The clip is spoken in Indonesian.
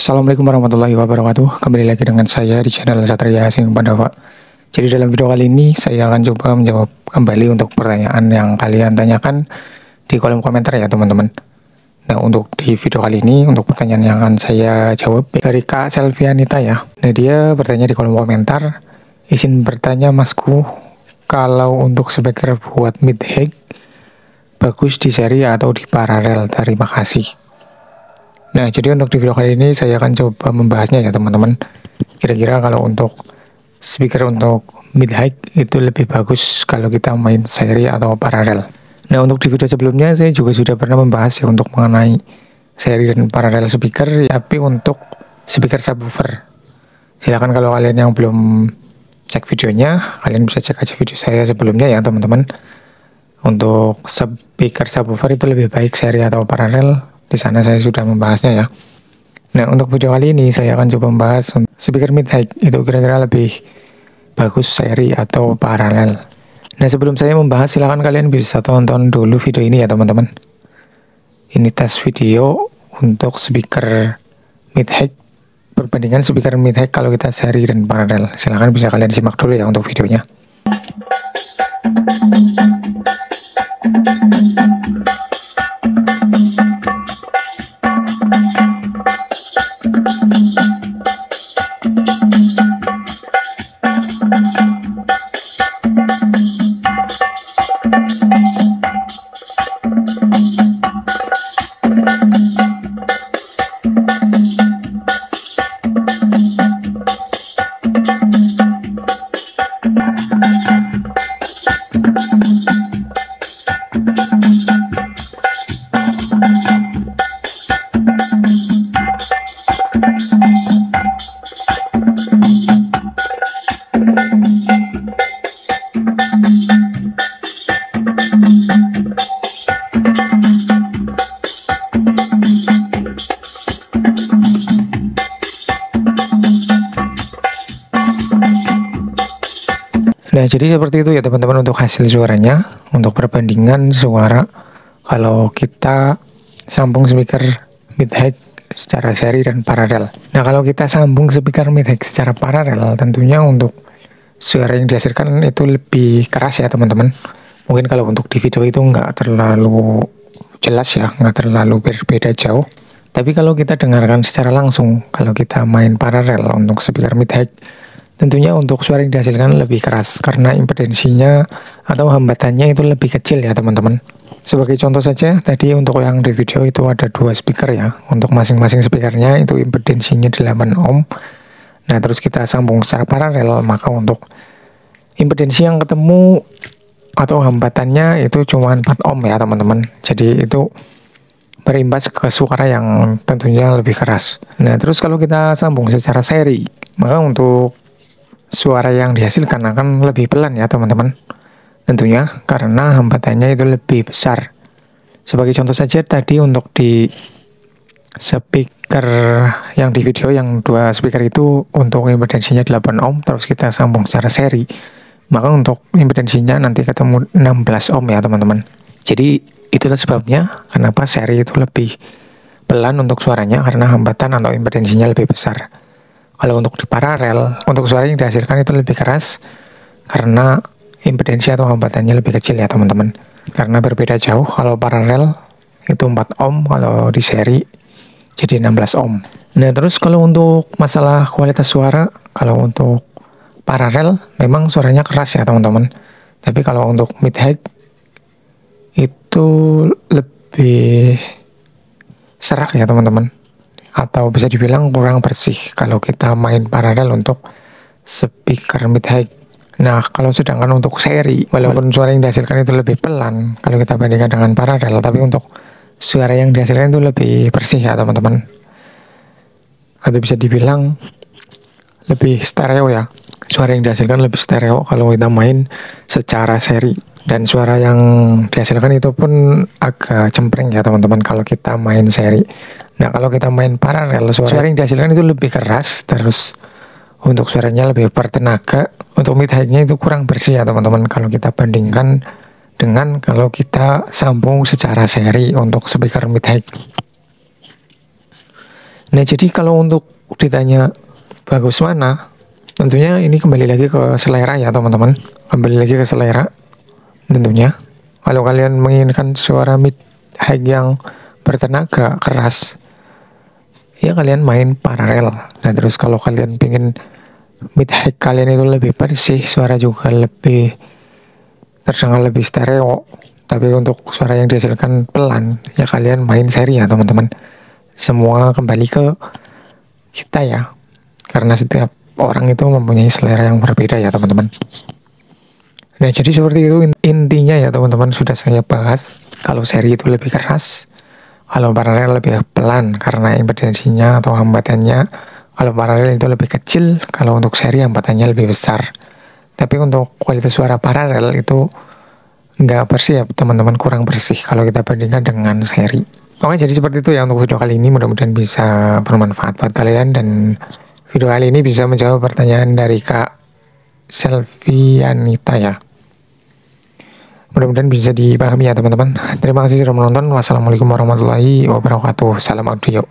Assalamualaikum warahmatullahi wabarakatuh. Kembali lagi dengan saya di channel Satria Sing Pandawa. Jadi dalam video kali ini saya akan coba menjawab kembali untuk pertanyaan yang kalian tanyakan di kolom komentar ya teman-teman. Nah untuk di video kali ini untuk pertanyaan yang akan saya jawab dari Kak Selvianita ya. Nah dia bertanya di kolom komentar, izin bertanya masku, kalau untuk speaker buat mid high bagus di seri atau di paralel? Terima kasih. Nah, jadi untuk di video kali ini saya akan coba membahasnya ya teman-teman. Kira-kira kalau untuk speaker untuk mid high itu lebih bagus kalau kita main seri atau paralel. Nah, untuk di video sebelumnya saya juga sudah pernah membahas ya untuk mengenai seri dan paralel speaker, tapi untuk speaker subwoofer. Silahkan kalau kalian yang belum cek videonya, kalian bisa cek aja video saya sebelumnya ya teman-teman. Untuk speaker subwoofer itu lebih baik seri atau paralel. Di sana saya sudah membahasnya ya. Nah, untuk video kali ini saya akan coba membahas speaker mid high itu kira-kira lebih bagus seri atau paralel. Nah, sebelum saya membahas silahkan kalian bisa tonton dulu video ini ya teman-teman. Ini tes video untuk speaker mid high, perbandingan speaker mid high kalau kita seri dan paralel. Silahkan bisa kalian simak dulu ya untuk videonya. Nah, jadi seperti itu ya teman-teman untuk hasil suaranya, untuk perbandingan suara kalau kita sambung speaker mid high secara seri dan paralel. Nah, kalau kita sambung speaker mid high secara paralel, tentunya untuk suara yang dihasilkan itu lebih keras ya teman-teman. Mungkin kalau untuk di video itu nggak terlalu jelas ya, nggak terlalu berbeda jauh. Tapi kalau kita dengarkan secara langsung, kalau kita main paralel untuk speaker mid high, tentunya untuk suara yang dihasilkan lebih keras karena impedensinya atau hambatannya itu lebih kecil ya teman-teman. Sebagai contoh saja, tadi untuk yang di video itu ada dua speaker ya. Untuk masing-masing speakernya itu impedensinya 8 ohm. Nah, terus kita sambung secara paralel, maka untuk impedensi yang ketemu atau hambatannya itu cuma 4 ohm ya teman-teman. Jadi itu berimbas ke suara yang tentunya lebih keras. Nah, terus kalau kita sambung secara seri, maka untuk suara yang dihasilkan akan lebih pelan ya teman-teman, tentunya karena hambatannya itu lebih besar. Sebagai contoh saja tadi untuk di speaker yang di video yang dua speaker itu untuk impedensinya 8 ohm, terus kita sambung secara seri, maka untuk impedensinya nanti ketemu 16 ohm ya teman-teman. Jadi itulah sebabnya kenapa seri itu lebih pelan untuk suaranya, karena hambatan atau impedensinya lebih besar. Kalau untuk di paralel, untuk suara yang dihasilkan itu lebih keras karena impedensi atau hambatannya lebih kecil ya teman-teman. Karena berbeda jauh, kalau paralel itu 4 ohm, kalau di seri jadi 16 ohm. Nah, terus kalau untuk masalah kualitas suara, kalau untuk paralel memang suaranya keras ya teman-teman. Tapi kalau untuk mid high itu lebih serak ya teman-teman, atau bisa dibilang kurang bersih kalau kita main paralel untuk speaker mid high. Nah, kalau sedangkan untuk seri, walaupun suara yang dihasilkan itu lebih pelan kalau kita bandingkan dengan paralel, tapi untuk suara yang dihasilkan itu lebih bersih ya teman-teman, atau bisa dibilang lebih stereo ya. Suara yang dihasilkan lebih stereo kalau kita main secara seri, dan suara yang dihasilkan itu pun agak cempreng ya teman-teman kalau kita main seri. Nah, kalau kita main paralel, suara yang dihasilkan itu lebih keras, terus untuk suaranya lebih bertenaga. Untuk mid high-nya itu kurang bersih ya teman-teman kalau kita bandingkan dengan kalau kita sambung secara seri untuk speaker mid high. Nah, jadi kalau untuk ditanya bagus mana, tentunya ini kembali lagi ke selera ya teman-teman. Kembali lagi ke selera tentunya. Kalau kalian menginginkan suara mid high yang bertenaga keras, ya kalian main paralel. Nah, terus kalau kalian pengen mid high kalian itu lebih bersih, suara juga lebih terdengar lebih stereo, tapi untuk suara yang dihasilkan pelan, ya kalian main seri ya teman-teman. Semua kembali ke kita ya, karena setiap orang itu mempunyai selera yang berbeda ya teman-teman. Nah, jadi seperti itu intinya ya teman-teman, sudah saya bahas. Kalau seri itu lebih keras, kalau paralel lebih pelan karena impedansinya atau hambatannya. Kalau paralel itu lebih kecil, kalau untuk seri hambatannya lebih besar. Tapi untuk kualitas suara paralel itu nggak bersih ya teman-teman, kurang bersih kalau kita bandingkan dengan seri. Oke, jadi seperti itu ya untuk video kali ini, mudah-mudahan bisa bermanfaat buat kalian, dan video kali ini bisa menjawab pertanyaan dari Kak Selvianita ya. Mudah-mudahan bisa dipahami ya teman-teman. Terima kasih sudah menonton. Wassalamualaikum warahmatullahi wabarakatuh. Salam audio.